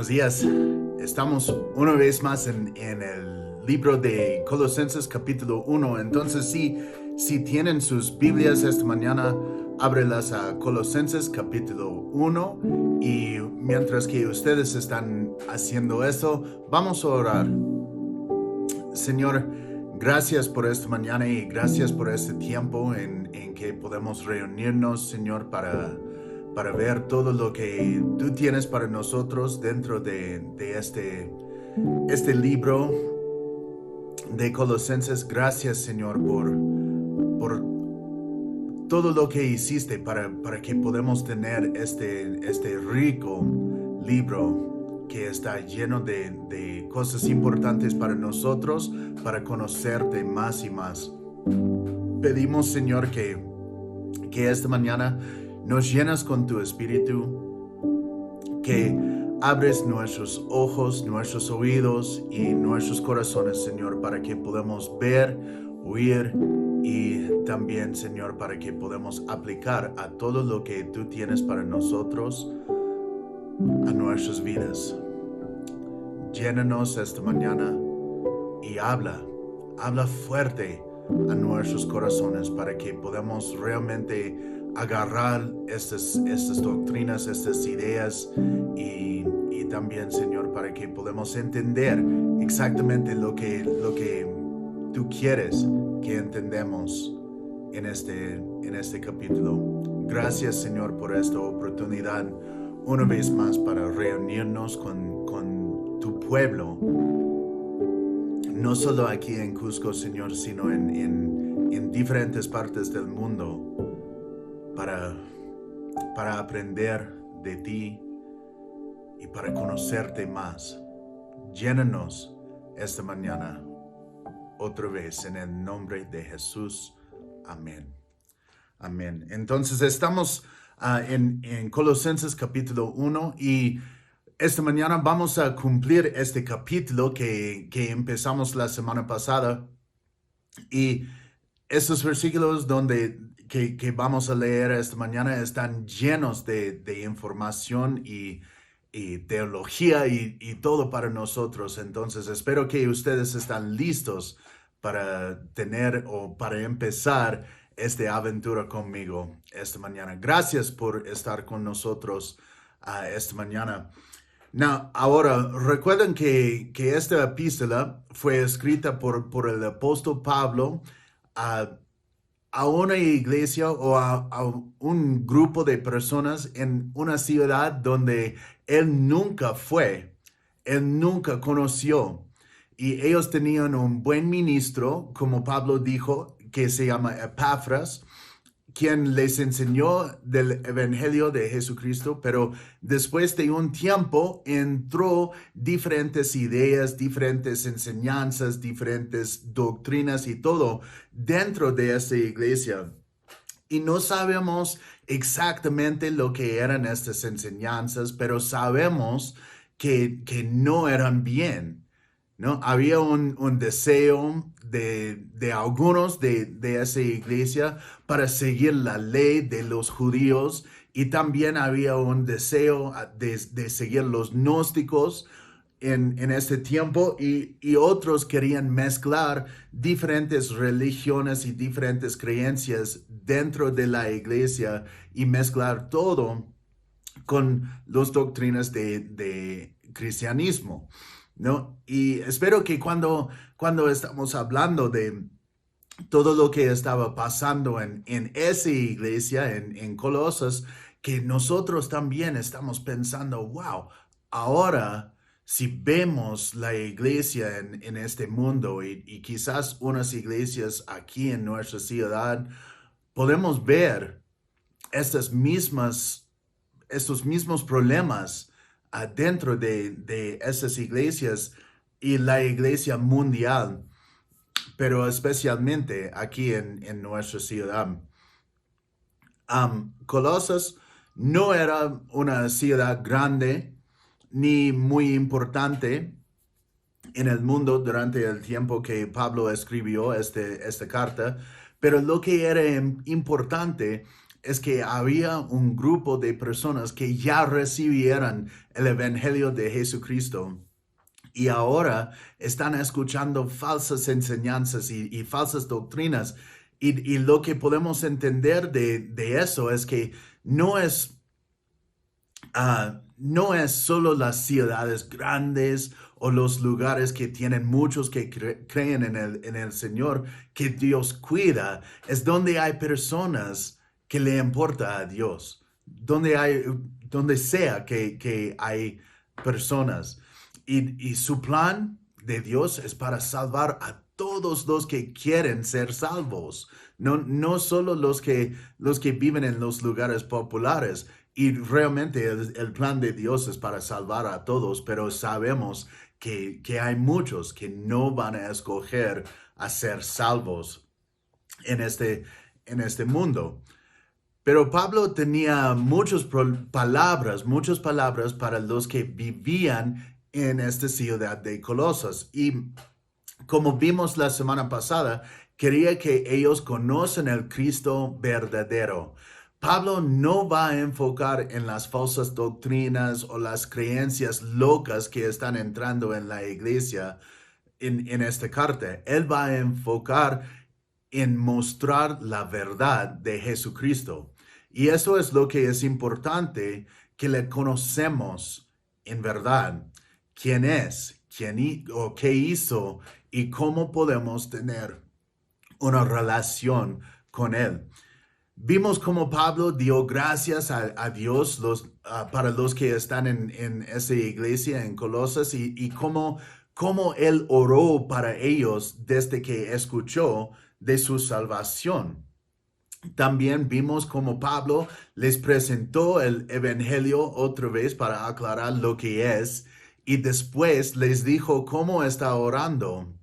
Buenos días. Estamos una vez más en el libro de Colosenses capítulo 1. Entonces, si tienen sus Biblias esta mañana, ábrelas a Colosenses capítulo 1. Y mientras que ustedes están haciendo eso, vamos a orar. Señor, gracias por esta mañana y gracias por este tiempo en que podemos reunirnos, Señor, para ver todo lo que tú tienes para nosotros dentro de este libro de Colosenses. Gracias, Señor, por todo lo que hiciste para que podamos tener este rico libro que está lleno de cosas importantes para nosotros, para conocerte más y más. Pedimos, Señor, que esta mañana nos llenas con tu espíritu, que abres nuestros ojos, nuestros oídos y nuestros corazones, Señor, para que podamos ver, oír y también, Señor, para que podamos aplicar a todo lo que tú tienes para nosotros, a nuestras vidas. Llénanos esta mañana y habla fuerte a nuestros corazones para que podamos realmente agarrar estas doctrinas, estas ideas y también, Señor, para que podamos entender exactamente lo que tú quieres que entendemos en este capítulo. Gracias, Señor, por esta oportunidad una vez más para reunirnos con tu pueblo, no solo aquí en Cusco, Señor, sino en diferentes partes del mundo para aprender de ti y para conocerte más. Llénanos esta mañana otra vez en el nombre de Jesús. Amén. Amén. Entonces estamos en Colosenses capítulo 1 y esta mañana vamos a cumplir este capítulo que empezamos la semana pasada. Y estos versículos que vamos a leer esta mañana están llenos de información y teología y todo para nosotros. Entonces espero que ustedes están listos para tener o para empezar esta aventura conmigo esta mañana. Gracias por estar con nosotros esta mañana. Ahora, recuerden que esta epístola fue escrita por el apóstol Pablo a una iglesia o a un grupo de personas en una ciudad donde él nunca fue, él nunca conoció. Y ellos tenían un buen ministro, como Pablo dijo, que se llama Epafras, quien les enseñó del Evangelio de Jesucristo, pero después de un tiempo entró diferentes ideas, diferentes enseñanzas, diferentes doctrinas y todo dentro de esta iglesia. Y no sabemos exactamente lo que eran estas enseñanzas, pero sabemos que no eran bien, ¿no? Había un deseo de algunos de esa iglesia para seguir la ley de los judíos, y también había un deseo de seguir los gnósticos en este tiempo, y otros querían mezclar diferentes religiones y diferentes creencias dentro de la iglesia y mezclar todo con las doctrinas de cristianismo, ¿no? Y espero que cuando estamos hablando de todo lo que estaba pasando en esa iglesia, en Colosas, que nosotros también estamos pensando, wow, ahora si vemos la iglesia en este mundo y quizás unas iglesias aquí en nuestra ciudad, podemos ver estos mismos problemas dentro de esas iglesias y la iglesia mundial, pero especialmente aquí en nuestra ciudad. Colosas no era una ciudad grande ni muy importante en el mundo durante el tiempo que Pablo escribió esta carta, pero lo que era importante es que había un grupo de personas que ya recibieron el Evangelio de Jesucristo y ahora están escuchando falsas enseñanzas y falsas doctrinas. Y lo que podemos entender de eso es que no es no es solo las ciudades grandes o los lugares que tienen muchos que creen en el Señor que Dios cuida, es donde hay personas que le importa a Dios, donde sea que hay personas. Y su plan de Dios es para salvar a todos los que quieren ser salvos, no solo los que viven en los lugares populares. Y realmente el plan de Dios es para salvar a todos, pero sabemos que hay muchos que no van a escoger a ser salvos en en este mundo. Pero Pablo tenía muchas palabras para los que vivían en esta ciudad de Colosas. Y como vimos la semana pasada, quería que ellos conocen el Cristo verdadero. Pablo no va a enfocar en las falsas doctrinas o las creencias locas que están entrando en la iglesia en esta carta. Él va a enfocar en mostrar la verdad de Jesucristo. Y eso es lo que es importante, que le conocemos en verdad. ¿Quién es? ¿O qué hizo? ¿Y cómo podemos tener una relación con Él? Vimos cómo Pablo dio gracias a Dios para los que están en esa iglesia en Colosas y cómo Él oró para ellos desde que escuchó de su salvación. También vimos cómo Pablo les presentó el Evangelio otra vez para aclarar lo que es y después les dijo cómo está orando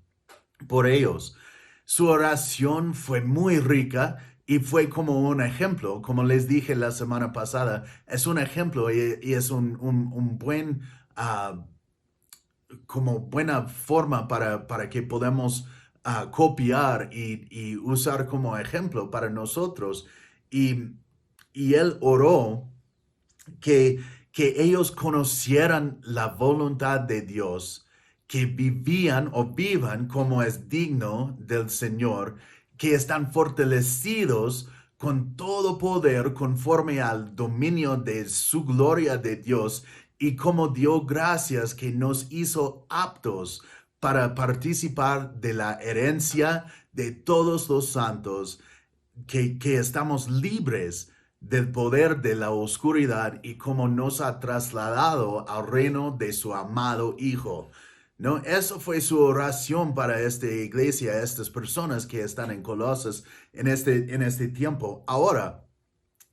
por ellos. Su oración fue muy rica y fue como un ejemplo, como les dije la semana pasada, es un ejemplo y es un buen, como buena forma para que podamos copiar y usar como ejemplo para nosotros. Y, y él oró que, que ellos conocieran la voluntad de Dios, que vivían o vivan como es digno del Señor, que están fortalecidos con todo poder conforme al dominio de su gloria de Dios y como dio gracias que nos hizo aptos para participar de la herencia de todos los santos, que estamos libres del poder de la oscuridad y como nos ha trasladado al reino de su amado Hijo. ¿No? Eso fue su oración para esta iglesia, estas personas que están en Colosas en este tiempo. Ahora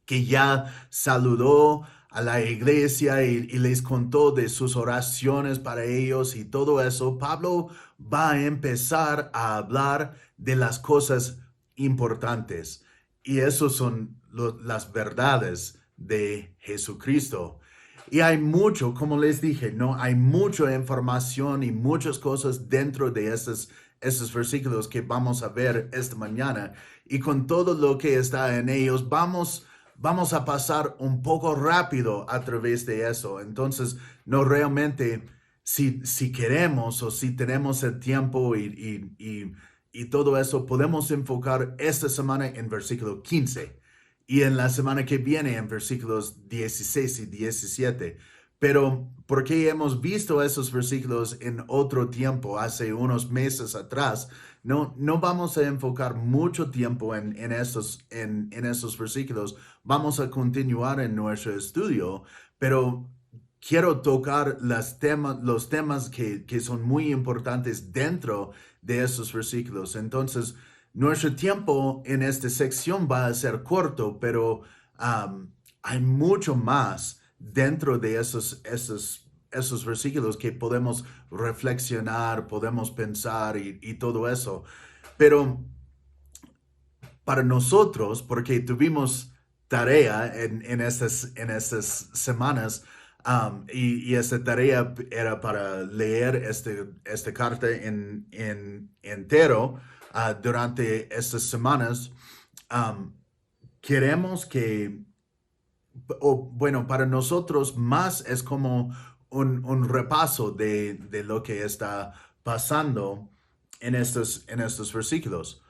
que ya saludó a la iglesia y les contó de sus oraciones para ellos y todo eso, Pablo va a empezar a hablar de las cosas importantes. Y eso son las verdades de Jesucristo. Y hay mucho, como les dije, ¿no? Hay mucha información y muchas cosas dentro de esos versículos que vamos a ver esta mañana. Y con todo lo que está en ellos, vamos a pasar un poco rápido a través de eso. Entonces, no realmente, si queremos o si tenemos el tiempo y todo eso, podemos enfocar esta semana en versículo 15 y en la semana que viene en versículos 16 y 17. Pero porque hemos visto esos versículos en otro tiempo, hace unos meses atrás, no vamos a enfocar mucho tiempo en esos versículos. Vamos a continuar en nuestro estudio, pero quiero tocar los temas que son muy importantes dentro de esos versículos. Entonces, nuestro tiempo en esta sección va a ser corto, pero hay mucho más dentro de esos versículos que podemos reflexionar, podemos pensar y todo eso. Pero para nosotros, porque tuvimos tarea en estas semanas, y esta tarea era para leer esta carta en entero durante estas semanas. um, queremos que, o bueno, para nosotros más es como un repaso de lo que está pasando en estos versículos.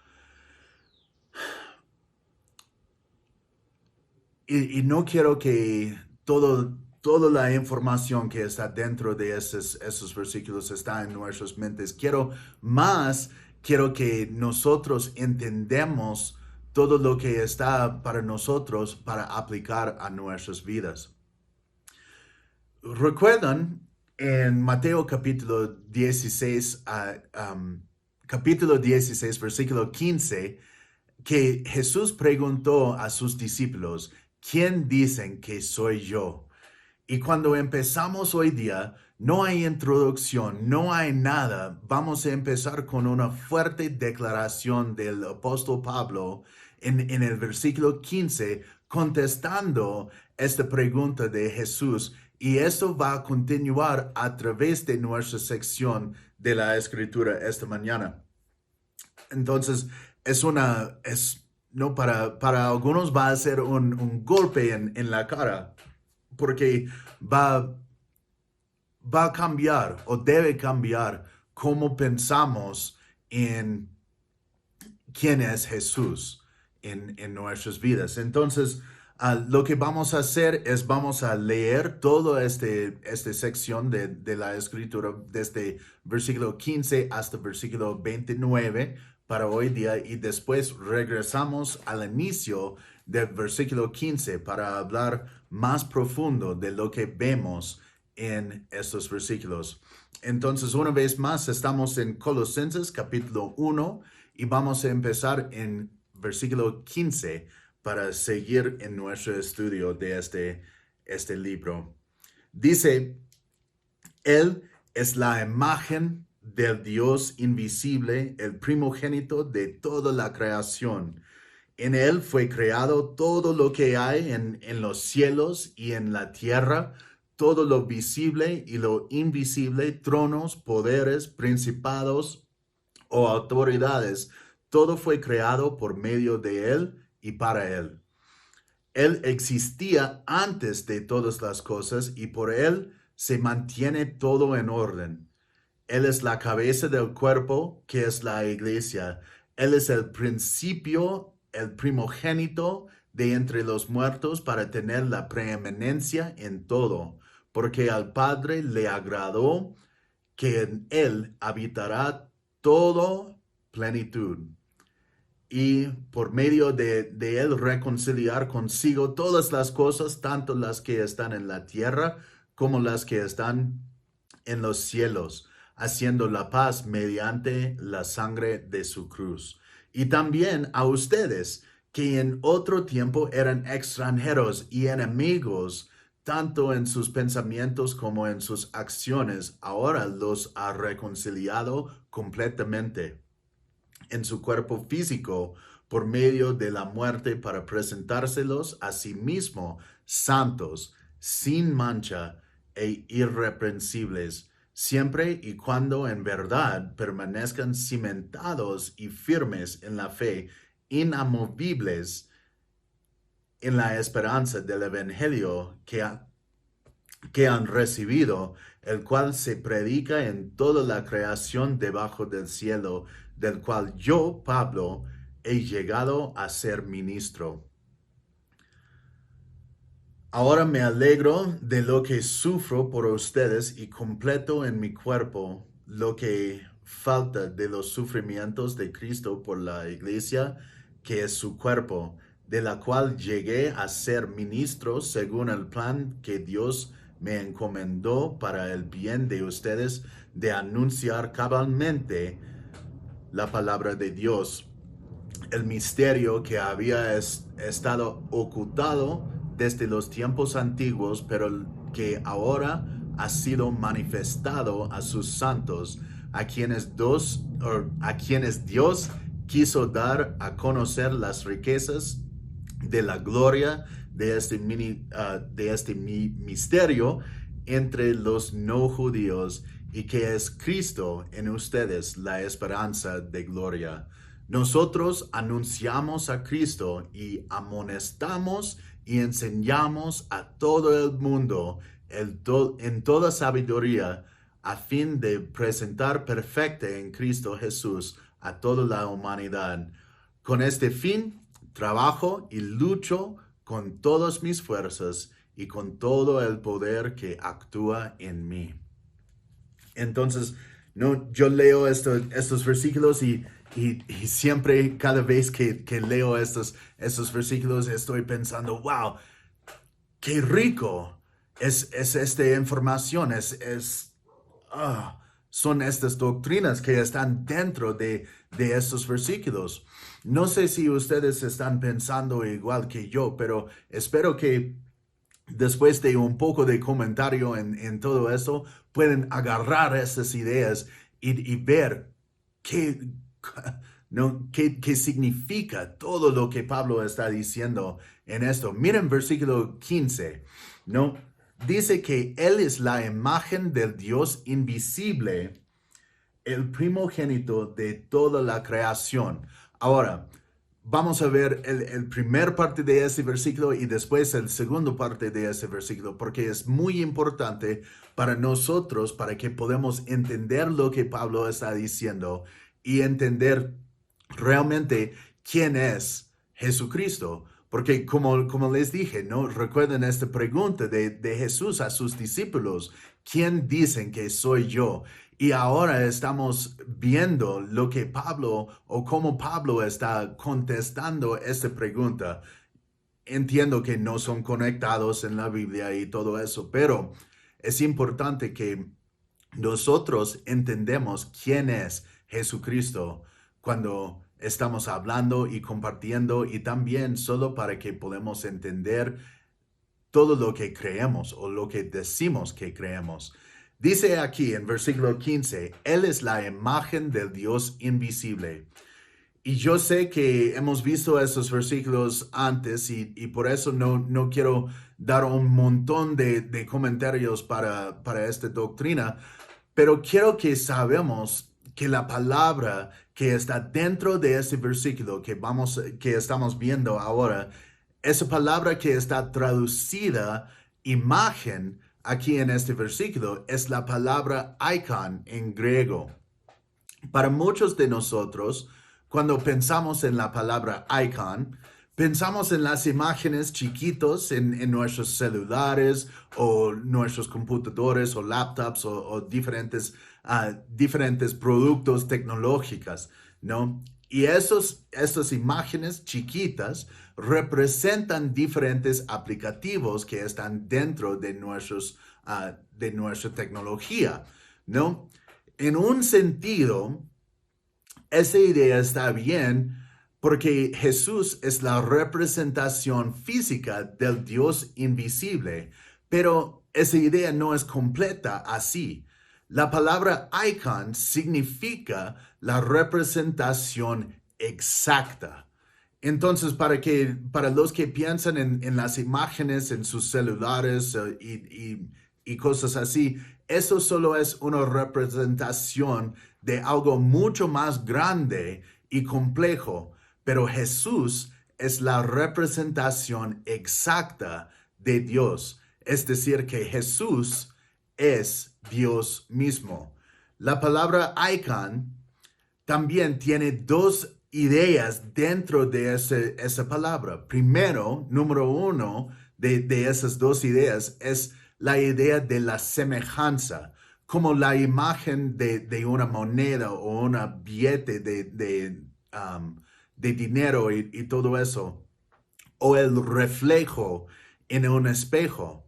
Y no quiero que toda la información que está dentro de esos versículos está en nuestras mentes. Quiero que nosotros entendamos todo lo que está para nosotros para aplicar a nuestras vidas. ¿Recuerdan en Mateo capítulo 16, versículo 15, que Jesús preguntó a sus discípulos, ¿quién dicen que soy yo? Y cuando empezamos hoy día, no hay introducción, no hay nada. Vamos a empezar con una fuerte declaración del apóstol Pablo en el versículo 15, contestando esta pregunta de Jesús. Y esto va a continuar a través de nuestra sección de la escritura esta mañana. Entonces, no, para algunos va a ser un golpe en la cara, porque va a cambiar o debe cambiar cómo pensamos en quién es Jesús en nuestras vidas. Entonces, lo que vamos a hacer es vamos a leer toda esta sección de la escritura desde versículo 15 hasta versículo 29 para hoy día y después regresamos al inicio del versículo 15 para hablar más profundo de lo que vemos en estos versículos. Entonces, una vez más, estamos en Colosenses capítulo 1 y vamos a empezar en versículo 15 para seguir en nuestro estudio de este libro. Dice, Él es la imagen del Dios invisible, el primogénito de toda la creación. En Él fue creado todo lo que hay en los cielos y en la tierra, todo lo visible y lo invisible, tronos, poderes, principados o autoridades. Todo fue creado por medio de Él y para Él. Él existía antes de todas las cosas y por Él se mantiene todo en orden. Él es la cabeza del cuerpo, que es la iglesia. Él es el principio, el primogénito de entre los muertos para tener la preeminencia en todo, porque al Padre le agradó que en Él habitará toda plenitud. Y por medio de Él reconciliar consigo todas las cosas, tanto las que están en la tierra como las que están en los cielos, haciendo la paz mediante la sangre de su cruz. Y también a ustedes, que en otro tiempo eran extranjeros y enemigos, tanto en sus pensamientos como en sus acciones, ahora los ha reconciliado completamente en su cuerpo físico por medio de la muerte para presentárselos a sí mismo santos, sin mancha e irreprensibles, siempre y cuando en verdad permanezcan cimentados y firmes en la fe, inamovibles en la esperanza del evangelio que han recibido, el cual se predica en toda la creación debajo del cielo, del cual yo, Pablo, he llegado a ser ministro. Ahora me alegro de lo que sufro por ustedes y completo en mi cuerpo lo que falta de los sufrimientos de Cristo por la iglesia, que es su cuerpo, de la cual llegué a ser ministro según el plan que Dios me encomendó para el bien de ustedes, de anunciar cabalmente la palabra de Dios, el misterio que había estado ocultado desde los tiempos antiguos, pero que ahora ha sido manifestado a sus santos, a quienes Dios quiso dar a conocer las riquezas de la gloria de este misterio entre los no judíos, y que es Cristo en ustedes la esperanza de gloria. Nosotros anunciamos a Cristo y amonestamos y enseñamos a todo el mundo en toda sabiduría a fin de presentar perfecta en Cristo Jesús a toda la humanidad. Con este fin, trabajo y lucho con todas mis fuerzas y con todo el poder que actúa en mí. Entonces, no, yo leo estos versículos y siempre, cada vez que leo estos versículos, estoy pensando, wow, qué rico es esta información, son estas doctrinas que están dentro de estos versículos. No sé si ustedes están pensando igual que yo, pero espero que después de un poco de comentario en todo esto, pueden agarrar estas ideas y ver qué, ¿no? qué significa todo lo que Pablo está diciendo en esto. Miren versículo 15, ¿no? Dice que Él es la imagen del Dios invisible, el primogénito de toda la creación. Ahora, vamos a ver el primer parte de ese versículo y después el segundo parte de ese versículo, porque es muy importante para nosotros, para que podamos entender lo que Pablo está diciendo y entender realmente quién es Jesucristo. Porque como les dije, ¿no? Recuerden esta pregunta de Jesús a sus discípulos: ¿quién dicen que soy yo? Y ahora estamos viendo lo que Pablo o cómo Pablo está contestando esta pregunta. Entiendo que no son conectados en la Biblia y todo eso, pero es importante que nosotros entendemos quién es Jesucristo cuando estamos hablando y compartiendo, y también solo para que podamos entender todo lo que creemos o lo que decimos que creemos. Dice aquí en versículo 15, Él es la imagen del Dios invisible. Y yo sé que hemos visto esos versículos antes y por eso no quiero dar un montón de comentarios para esta doctrina, pero quiero que sabemos que la palabra que está dentro de ese versículo que estamos viendo ahora, esa palabra que está traducida imagen aquí en este versículo, es la palabra icon en griego. Para muchos de nosotros, cuando pensamos en la palabra icon, pensamos en las imágenes chiquitos en nuestros celulares o nuestros computadores o laptops o diferentes productos tecnológicos, ¿no? Y estas imágenes chiquitas representan diferentes aplicativos que están dentro de nuestra tecnología, ¿no? En un sentido, esa idea está bien porque Jesús es la representación física del Dios invisible, pero esa idea no es completa así. La palabra icon significa la representación exacta. Entonces, para los que piensan en las imágenes en sus celulares y cosas así, eso solo es una representación de algo mucho más grande y complejo, pero Jesús es la representación exacta de Dios. Es decir, que Jesús es Dios mismo. La palabra icon también tiene dos ideas dentro de esa palabra. Primero, número uno de esas dos ideas es la idea de la semejanza, como la imagen de una moneda o una billete de dinero y todo eso, o el reflejo en un espejo.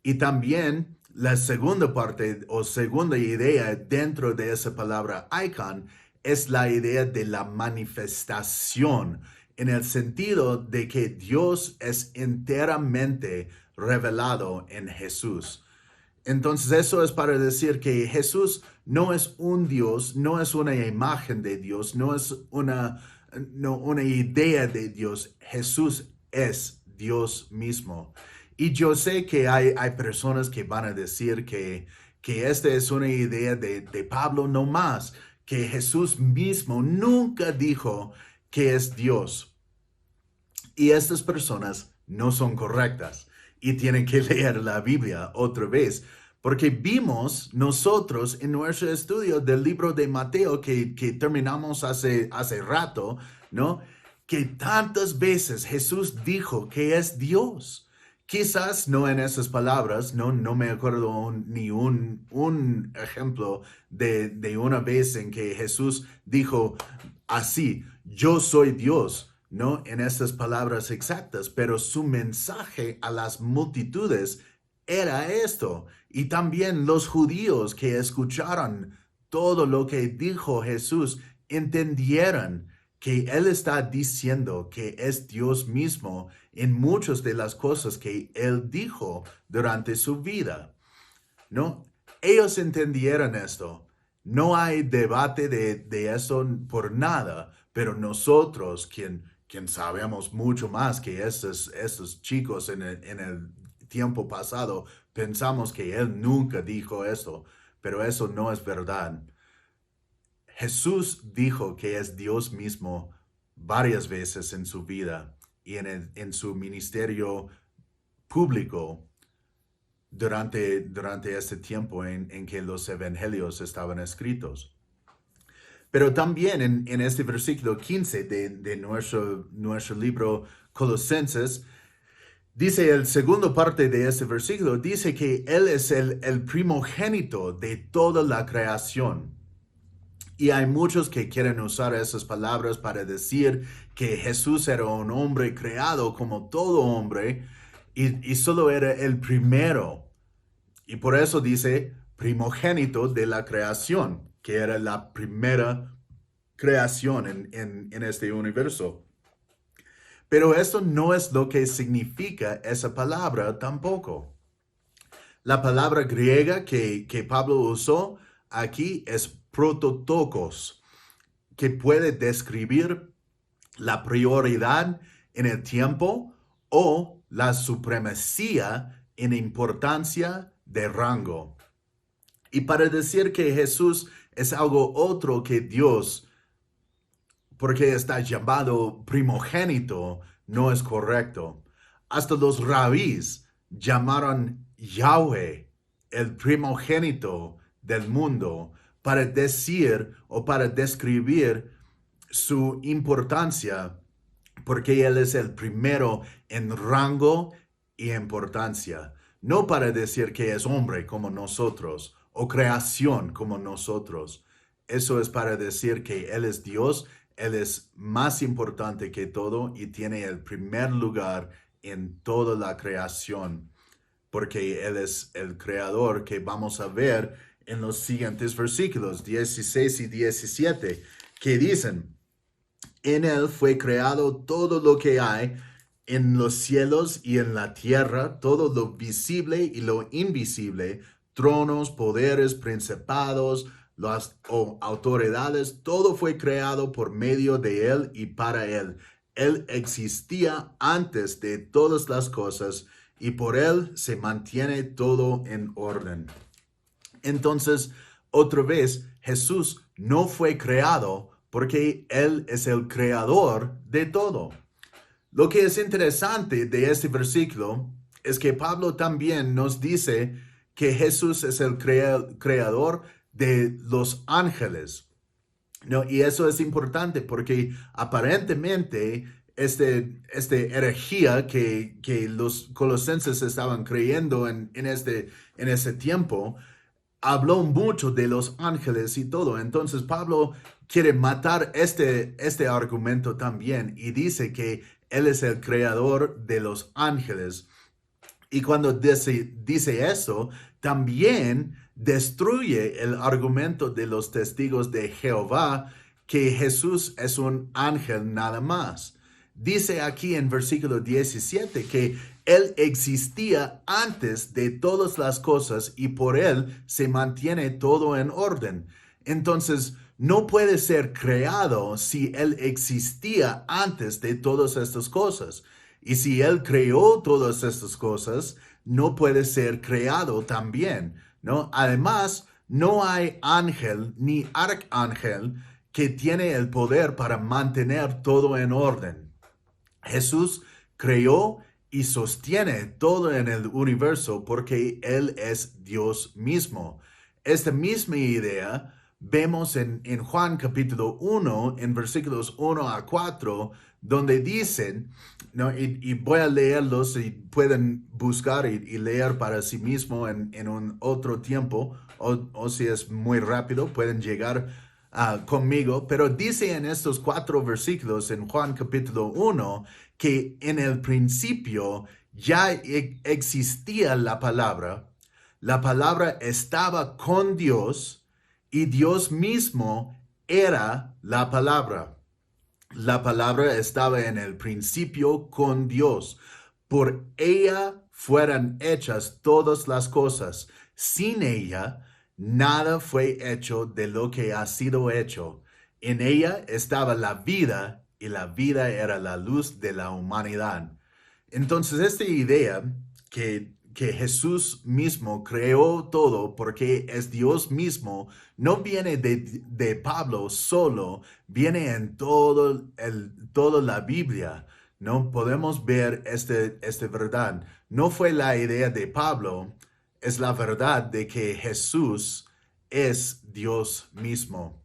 Y también la segunda parte o segunda idea dentro de esa palabra icon es la idea de la manifestación, en el sentido de que Dios es enteramente revelado en Jesús. Entonces eso es para decir que Jesús no es un Dios, no es una imagen de Dios, no es una idea de Dios. Jesús es Dios mismo. Y yo sé que hay personas que van a decir que esta es una idea de Pablo no más, que Jesús mismo nunca dijo que es Dios. Y estas personas no son correctas y tienen que leer la Biblia otra vez, porque vimos nosotros en nuestro estudio del libro de Mateo que terminamos hace rato, ¿no? Que tantas veces Jesús dijo que es Dios. Quizás no en esas palabras, no me acuerdo ni un ejemplo de una vez en que Jesús dijo así, yo soy Dios, no en estas palabras exactas, pero su mensaje a las multitudes era esto. Y también los judíos que escucharon todo lo que dijo Jesús entendieron que Él está diciendo que es Dios mismo en muchas de las cosas que Él dijo durante su vida, ¿no? Ellos entendieron esto. No hay debate de eso por nada, pero nosotros, quien sabemos mucho más que estos chicos en el tiempo pasado, pensamos que Él nunca dijo eso, pero eso no es verdad. Jesús dijo que es Dios mismo varias veces en su vida y en su ministerio público durante este tiempo en que los evangelios estaban escritos. Pero también en este versículo 15 de nuestro libro Colosenses, dice el segundo parte de este versículo, dice que Él es el primogénito de toda la creación. Y hay muchos que quieren usar esas palabras para decir que Jesús era un hombre creado como todo hombre y solo era el primero. Y por eso dice primogénito de la creación, que era la primera creación en este universo. Pero esto no es lo que significa esa palabra tampoco. La palabra griega que Pablo usó aquí es prototokos, que puede describir la prioridad en el tiempo o la supremacía en importancia de rango. Y para decir que Jesús es algo otro que Dios, porque está llamado primogénito, no es correcto. Hasta los rabís llamaron Yahweh el primogénito del mundo para decir o para describir su importancia, porque Él es el primero en rango y importancia. No para decir que es hombre como nosotros o creación como nosotros. Eso es para decir que Él es Dios, Él es más importante que todo y tiene el primer lugar en toda la creación, porque Él es el creador que vamos a ver en los siguientes versículos 16 y 17, que dicen, en Él fue creado todo lo que hay en los cielos y en la tierra, todo lo visible y lo invisible, tronos, poderes, principados, las autoridades, todo fue creado por medio de Él y para Él. Él existía antes de todas las cosas y por Él se mantiene todo en orden. Entonces, otra vez, Jesús no fue creado porque Él es el creador de todo. Lo que es interesante de este versículo es que Pablo también nos dice que Jesús es el creador de los ángeles, ¿no? Y eso es importante porque aparentemente este herejía que los colosenses estaban creyendo en ese tiempo, habló mucho de los ángeles y todo. Entonces Pablo quiere matar este argumento también y dice que Él es el creador de los ángeles. Y cuando dice eso, también destruye el argumento de los testigos de Jehová que Jesús es un ángel nada más. Dice aquí en versículo 17 que Él existía antes de todas las cosas y por Él se mantiene todo en orden. Entonces, no puede ser creado si Él existía antes de todas estas cosas. Y si Él creó todas estas cosas, no puede ser creado también, ¿no? Además, No hay ángel ni arcángel que tiene el poder para mantener todo en orden. Jesús creó y sostiene todo en el universo porque Él es Dios mismo. Esta misma idea vemos en Juan capítulo 1, en versículos 1 a 4, donde dicen, ¿no? Y voy a leerlos y pueden buscar y leer para sí mismo en un otro tiempo, o si es muy rápido, pueden llegar conmigo, pero dice en estos 4 versículos en Juan capítulo 1 que en el principio ya existía la palabra estaba con Dios y Dios mismo era la palabra. La palabra estaba en el principio con Dios. Por ella fueran hechas todas las cosas. Sin ella, nada fue hecho de lo que ha sido hecho. En ella estaba la vida y la vida era la luz de la humanidad. Entonces, esta idea que Jesús mismo creó todo porque es Dios mismo, no viene de Pablo solo, viene en toda la Biblia. No podemos ver esta verdad. No fue la idea de Pablo, es la verdad de que Jesús es Dios mismo.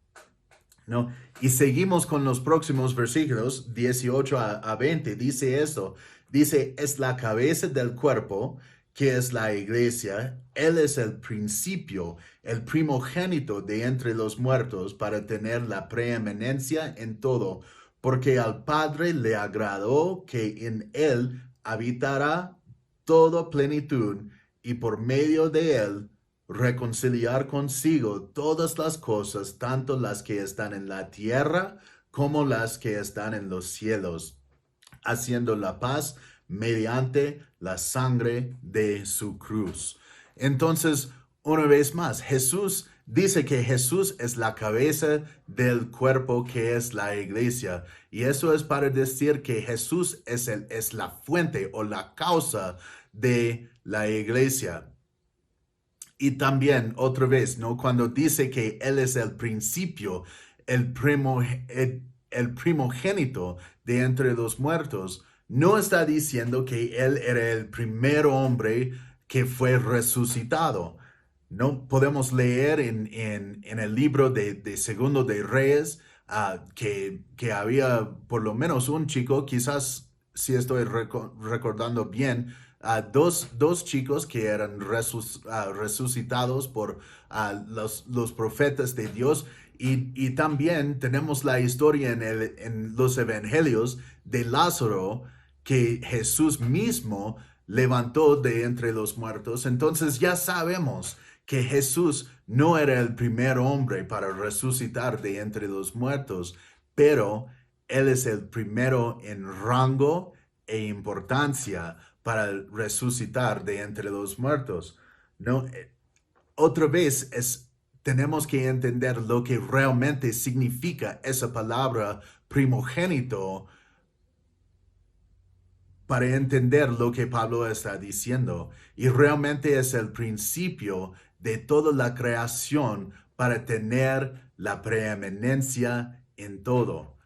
¿No? Y seguimos con los próximos versículos, 18 a 20. Dice esto, dice, es la cabeza del cuerpo, que es la iglesia. Él es el principio, el primogénito de entre los muertos, para tener la preeminencia en todo, porque al Padre le agradó que en él habitara toda plenitud, y por medio de él reconciliar consigo todas las cosas, tanto las que están en la tierra como las que están en los cielos, haciendo la paz mediante la sangre de su cruz. Entonces, una vez más, Jesús dice que Jesús es la cabeza del cuerpo que es la iglesia. Y eso es para decir que Jesús es la fuente o la causa de la iglesia. Y también, otra vez, ¿no? Cuando dice que Él es el principio, el primogénito de entre los muertos, no está diciendo que Él era el primer hombre que fue resucitado. No podemos leer en el libro de Segundo de Reyes que había por lo menos un chico, quizás si estoy recordando bien, dos chicos que eran resucitados por los profetas de Dios. Y también tenemos la historia en los evangelios de Lázaro que Jesús mismo levantó de entre los muertos. Entonces ya sabemos que Jesús no era el primer hombre para resucitar de entre los muertos, pero Él es el primero en rango e importancia para resucitar de entre los muertos. No, otra vez tenemos que entender lo que realmente significa esa palabra primogénito para entender lo que Pablo está diciendo. Y realmente es el principio de toda la creación para tener la preeminencia en todo.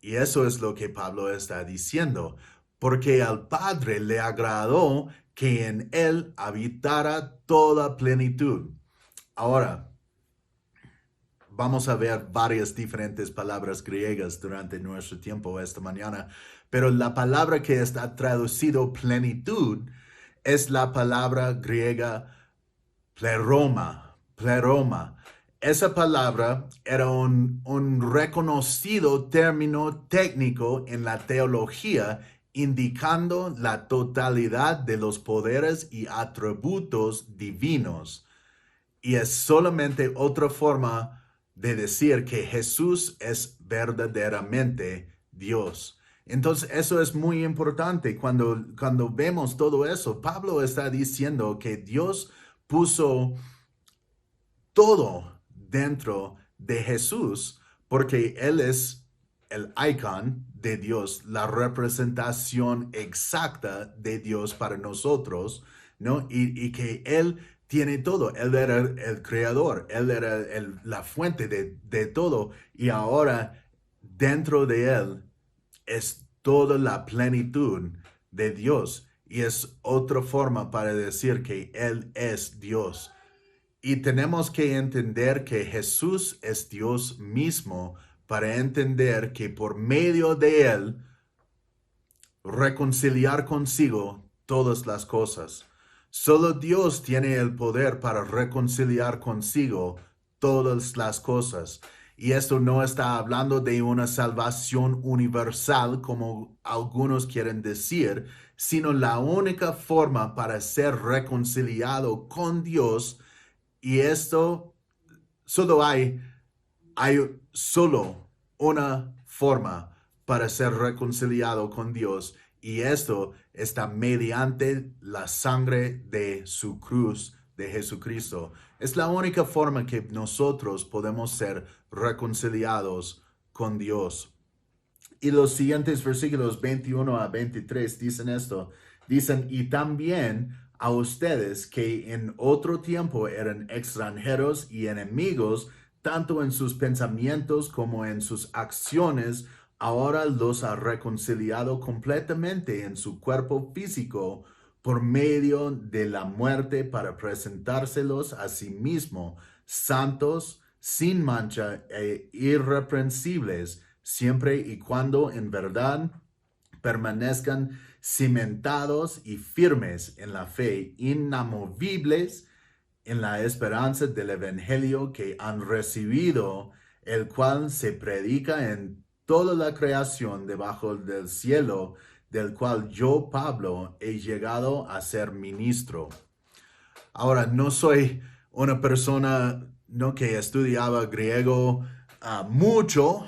Y eso es lo que Pablo está diciendo, porque al Padre le agradó que en él habitara toda plenitud. Ahora, vamos a ver varias diferentes palabras griegas durante nuestro tiempo esta mañana, pero la palabra que está traducido plenitud es la palabra griega pleroma. Esa palabra era un reconocido término técnico en la teología, indicando la totalidad de los poderes y atributos divinos. Y es solamente otra forma de decir que Jesús es verdaderamente Dios. Entonces, eso es muy importante. Cuando vemos todo eso, Pablo está diciendo que Dios puso todo dentro de Jesús, porque Él es el icon de Dios, la representación exacta de Dios para nosotros, ¿no? Y que Él tiene todo. Él era el creador, Él era la fuente de todo. Y ahora dentro de Él es toda la plenitud de Dios. Y es otra forma para decir que Él es Dios. Y tenemos que entender que Jesús es Dios mismo para entender que por medio de Él reconciliar consigo todas las cosas. Solo Dios tiene el poder para reconciliar consigo todas las cosas. Y esto no está hablando de una salvación universal como algunos quieren decir, sino la única forma para ser reconciliado con Dios. Y esto solo hay solo una forma para ser reconciliado con Dios, y esto está mediante la sangre de su cruz de Jesucristo. Es la única forma que nosotros podemos ser reconciliados con Dios. Y los siguientes versículos 21 a 23 dicen esto. Dicen, y también a ustedes que en otro tiempo eran extranjeros y enemigos, tanto en sus pensamientos como en sus acciones, ahora los ha reconciliado completamente en su cuerpo físico por medio de la muerte para presentárselos a sí mismo, santos, sin mancha e irreprensibles, siempre y cuando en verdad permanezcan cimentados y firmes en la fe, inamovibles en la esperanza del evangelio que han recibido, el cual se predica en toda la creación debajo del cielo, del cual yo, Pablo, he llegado a ser ministro. Ahora, no soy una persona no que estudiaba griego mucho,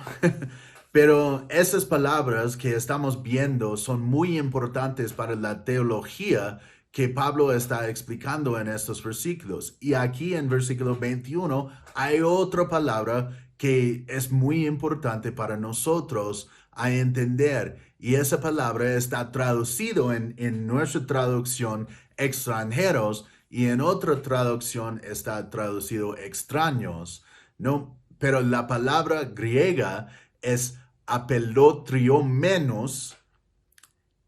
pero esas palabras que estamos viendo son muy importantes para la teología que Pablo está explicando en estos versículos. Y aquí en versículo 21 hay otra palabra que es muy importante para nosotros a entender. Y esa palabra está traducido en nuestra traducción extranjeros, y en otra traducción está traducido extraños, ¿no? Pero la palabra griega es apelotriomenos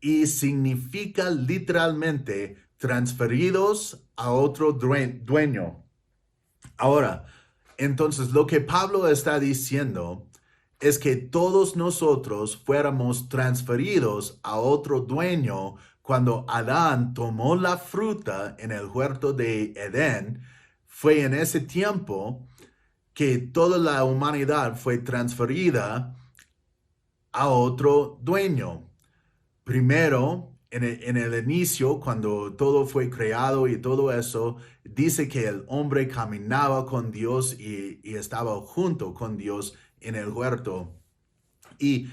y significa literalmente transferidos a otro dueño. Ahora, entonces lo que Pablo está diciendo es que todos nosotros fuéramos transferidos a otro dueño cuando Adán tomó la fruta en el huerto de Edén. Fue en ese tiempo que toda la humanidad fue transferida a otro dueño. Primero, en el inicio, cuando todo fue creado y todo eso, dice que el hombre caminaba con Dios y estaba junto con Dios en el huerto. Y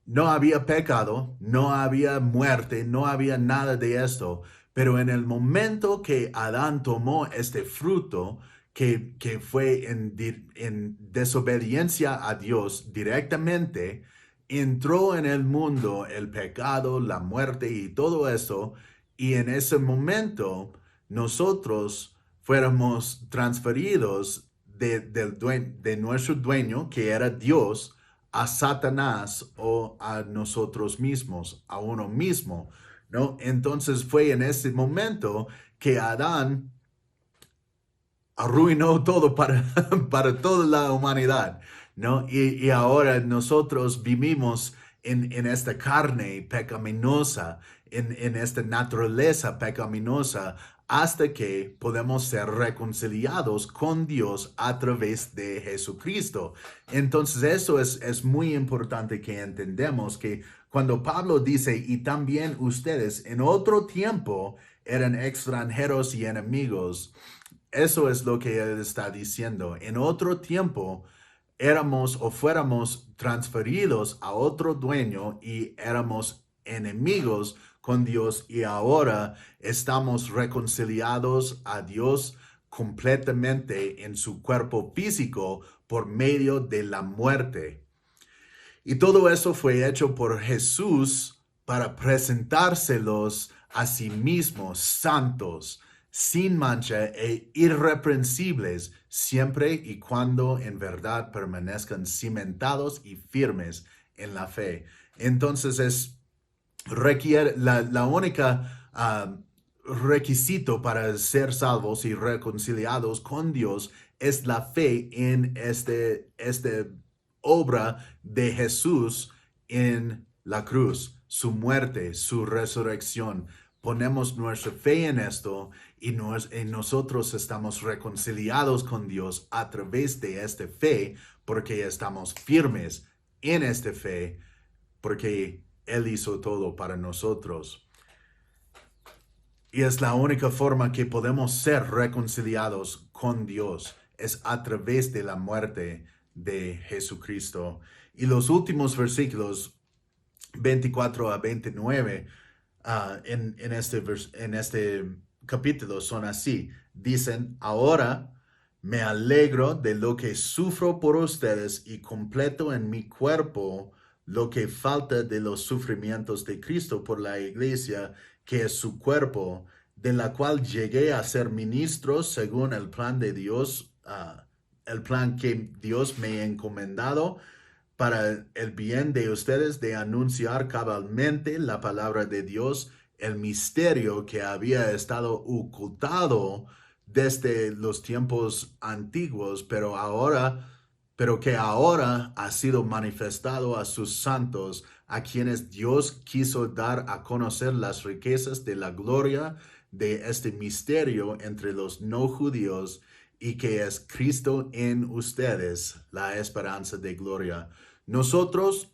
no había pecado, no había muerte, no había nada de esto. Pero en el momento que Adán tomó este fruto, que fue en desobediencia a Dios directamente, entró en el mundo el pecado, la muerte y todo eso. Y en ese momento nosotros fuéramos transferidos de nuestro dueño, que era Dios, a Satanás o a nosotros mismos, a uno mismo, ¿no? Entonces fue en ese momento que Adán arruinó todo para toda la humanidad, ¿no? Y ahora nosotros vivimos en esta carne pecaminosa, en esta naturaleza pecaminosa, hasta que podemos ser reconciliados con Dios a través de Jesucristo. Entonces eso es muy importante que entendamos que cuando Pablo dice, y también ustedes en otro tiempo eran extranjeros y enemigos, eso es lo que él está diciendo. En otro tiempo éramos o fuéramos transferidos a otro dueño y éramos enemigos con Dios, y ahora estamos reconciliados a Dios completamente en su cuerpo físico por medio de la muerte. Y todo eso fue hecho por Jesús para presentárselos a sí mismos santos, sin mancha e irreprensibles, siempre y cuando en verdad permanezcan cimentados y firmes en la fe. Entonces requiere la única requisito para ser salvos y reconciliados con Dios es la fe en este obra de Jesús en la cruz, su muerte, su resurrección. Ponemos nuestra fe en esto y nosotros estamos reconciliados con Dios a través de esta fe porque estamos firmes en esta fe porque Él hizo todo para nosotros. Y es la única forma que podemos ser reconciliados con Dios, es a través de la muerte de Jesucristo. Y los últimos versículos 24 a 29 en este capítulo son así. Dicen, ahora me alegro de lo que sufro por ustedes y completo en mi cuerpo lo que falta de los sufrimientos de Cristo por la iglesia, que es su cuerpo, de la cual llegué a ser ministro según el plan de Dios, el plan que Dios me ha encomendado para el bien de ustedes, de anunciar cabalmente la palabra de Dios, el misterio que había estado ocultado desde los tiempos antiguos, pero que ahora ha sido manifestado a sus santos, a quienes Dios quiso dar a conocer las riquezas de la gloria de este misterio entre los no judíos, y que es Cristo en ustedes, la esperanza de gloria. Nosotros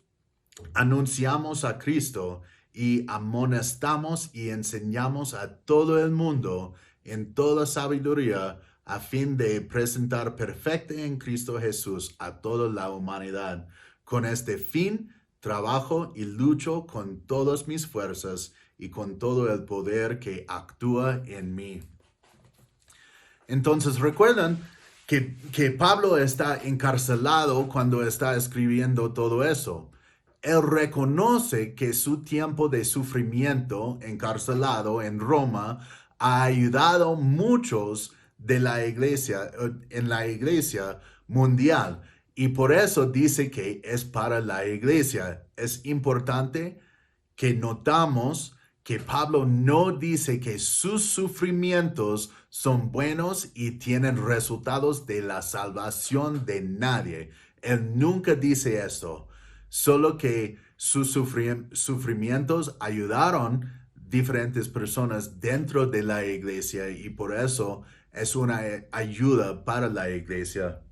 anunciamos a Cristo y amonestamos y enseñamos a todo el mundo en toda sabiduría, a fin de presentar perfecta en Cristo Jesús a toda la humanidad. Con este fin, trabajo y lucho con todas mis fuerzas y con todo el poder que actúa en mí. Entonces, recuerdan que Pablo está encarcelado cuando está escribiendo todo eso. Él reconoce que su tiempo de sufrimiento encarcelado en Roma ha ayudado a muchos de la iglesia, en la iglesia mundial. Y por eso dice que es para la iglesia. Es importante que notamos que Pablo no dice que sus sufrimientos son buenos y tienen resultados de la salvación de nadie. Él nunca dice esto, solo que sus sufrimientos ayudaron diferentes personas dentro de la iglesia y por eso es una ayuda para la iglesia.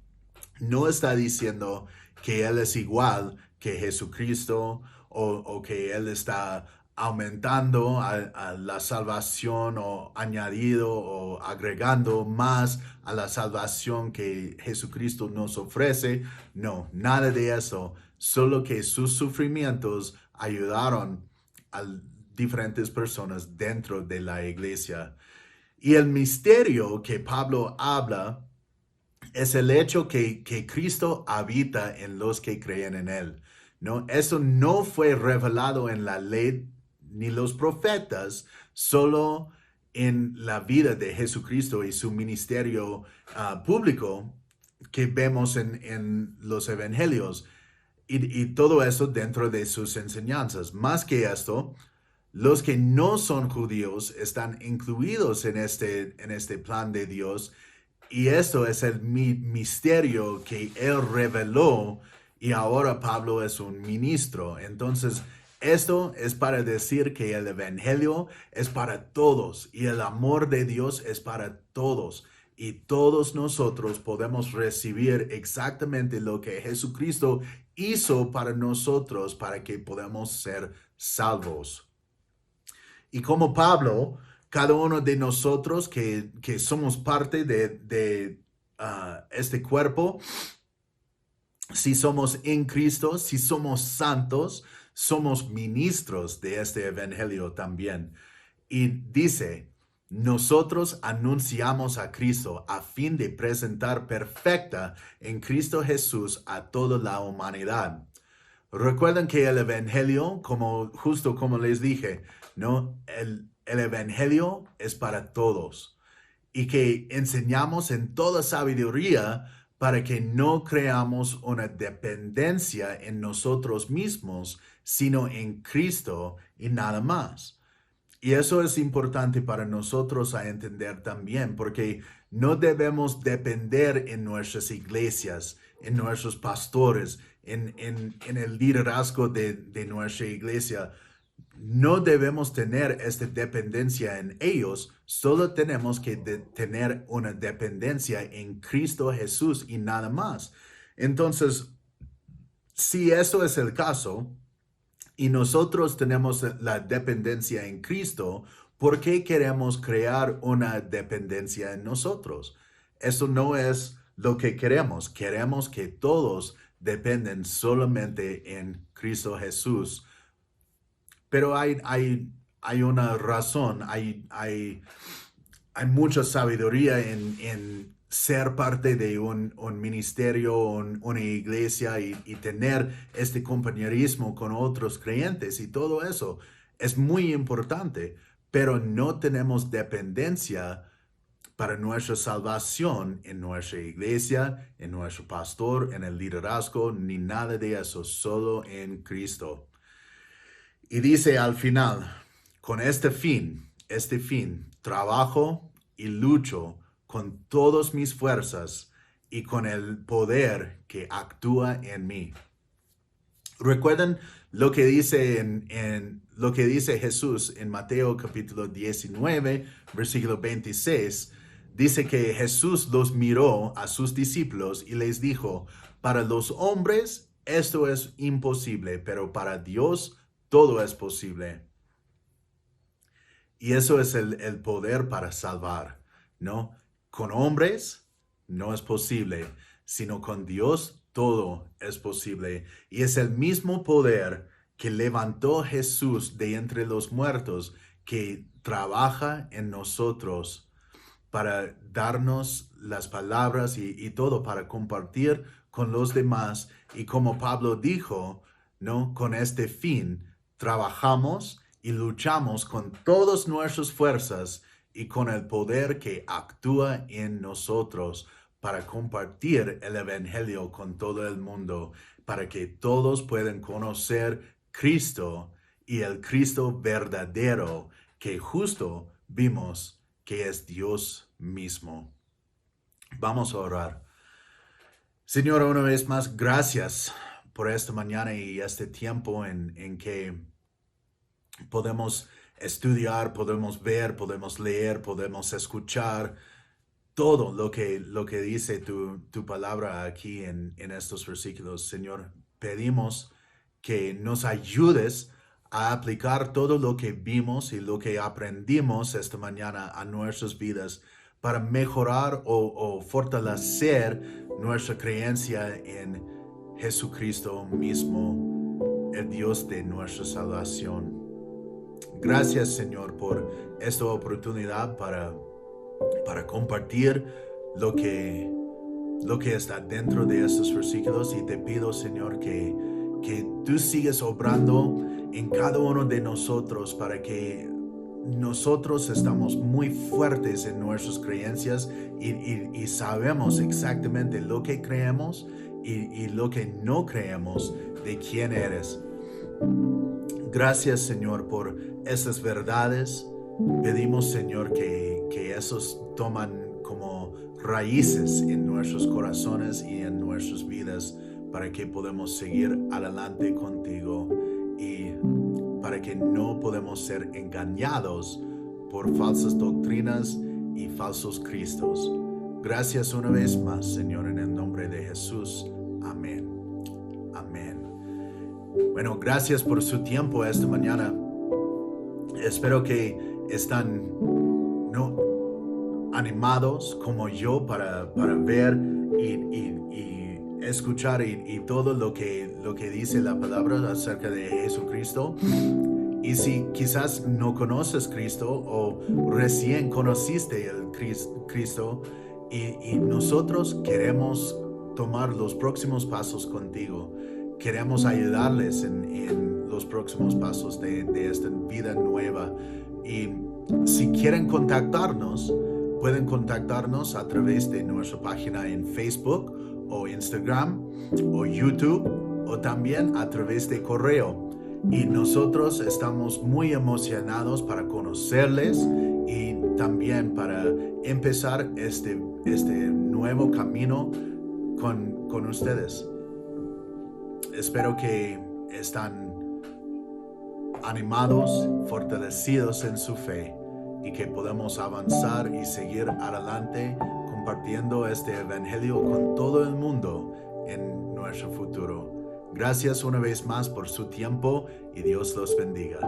No está diciendo que Él es igual que Jesucristo o que Él está aumentando a la salvación o añadido o agregando más a la salvación que Jesucristo nos ofrece. No, nada de eso. Solo que sus sufrimientos ayudaron a diferentes personas dentro de la iglesia. Y el misterio que Pablo habla es el hecho que Cristo habita en los que creen en Él. ¿No? Eso no fue revelado en la ley ni los profetas, solo en la vida de Jesucristo y su ministerio público que vemos en los evangelios y todo eso dentro de sus enseñanzas. Más que esto, los que no son judíos están incluidos en este plan de Dios, y esto es el misterio que Él reveló, y ahora Pablo es un ministro. Entonces, esto es para decir que el evangelio es para todos y el amor de Dios es para todos. Y todos nosotros podemos recibir exactamente lo que Jesucristo hizo para nosotros para que podamos ser salvos. Y como Pablo, cada uno de nosotros que somos parte de este cuerpo, si somos en Cristo, si somos santos, somos ministros de este evangelio también. Y dice, nosotros anunciamos a Cristo a fin de presentar perfecta en Cristo Jesús a toda la humanidad. Recuerden que el evangelio, justo como les dije, ¿no? El evangelio es para todos. y que enseñamos en toda sabiduría para que no creamos una dependencia en nosotros mismos, sino en Cristo y nada más. Y eso es importante para nosotros a entender también, porque no debemos depender en nuestras iglesias, en nuestros pastores, en el liderazgo de nuestra iglesia. No debemos tener esta dependencia en ellos, solo tenemos que tener una dependencia en Cristo Jesús y nada más. Entonces, si eso es el caso, y nosotros tenemos la dependencia en Cristo, ¿por qué queremos crear una dependencia en nosotros? Eso no es lo que queremos. Queremos que todos dependen solamente en Cristo Jesús. Pero hay una razón, hay mucha sabiduría en ser parte de un ministerio, una iglesia y tener este compañerismo con otros creyentes y todo eso es muy importante, pero no tenemos dependencia para nuestra salvación en nuestra iglesia, en nuestro pastor, en el liderazgo, ni nada de eso, solo en Cristo. Y dice al final, con este fin, trabajo y lucho con todas mis fuerzas y con el poder que actúa en mí. Recuerden lo que dice lo que dice Jesús en Mateo capítulo 19, versículo 26. Dice que Jesús los miró a sus discípulos y les dijo, para los hombres esto es imposible, pero para Dios todo es posible. Y eso es el poder para salvar, ¿no? Con hombres no es posible, sino con Dios todo es posible. Y es el mismo poder que levantó Jesús de entre los muertos, que trabaja en nosotros para darnos las palabras y todo, para compartir con los demás. Y como Pablo dijo, ¿no? Con este fin, trabajamos y luchamos con todas nuestras fuerzas y con el poder que actúa en nosotros para compartir el evangelio con todo el mundo, para que todos puedan conocer Cristo y el Cristo verdadero que justo vimos que es Dios mismo. Vamos a orar. Señor, una vez más, gracias por esta mañana y este tiempo en que podemos estudiar, podemos ver, podemos leer, podemos escuchar todo lo que dice tu palabra aquí en estos versículos. Señor, pedimos que nos ayudes a aplicar todo lo que vimos y lo que aprendimos esta mañana a nuestras vidas para mejorar o fortalecer nuestra creencia en Jesucristo mismo, el Dios de nuestra salvación. Gracias, Señor, por esta oportunidad para compartir lo que está dentro de estos versículos, y te pido, Señor, que tú sigues obrando en cada uno de nosotros para que nosotros estamos muy fuertes en nuestras creencias y sabemos exactamente lo que creemos y lo que no creemos de quién eres. Gracias, Señor, por esas verdades. Pedimos, Señor, que esos toman como raíces en nuestros corazones y en nuestras vidas para que podamos seguir adelante contigo y para que no podamos ser engañados por falsas doctrinas y falsos cristos. Gracias una vez más, Señor, en el nombre de Jesús. Amén. Amén. Bueno, gracias por su tiempo esta mañana. Espero que están animados como yo para ver y escuchar y todo lo que dice la palabra acerca de Jesucristo. Y si quizás no conoces Cristo o recién conociste el Cristo y nosotros queremos tomar los próximos pasos contigo, queremos ayudarles en los próximos pasos de esta vida nueva. Y si quieren contactarnos, pueden contactarnos a través de nuestra página en Facebook o Instagram o YouTube o también a través de correo. Y nosotros estamos muy emocionados para conocerles y también para empezar este nuevo camino con ustedes. Espero que están animados, fortalecidos en su fe y que podamos avanzar y seguir adelante compartiendo este evangelio con todo el mundo en nuestro futuro. Gracias una vez más por su tiempo y Dios los bendiga.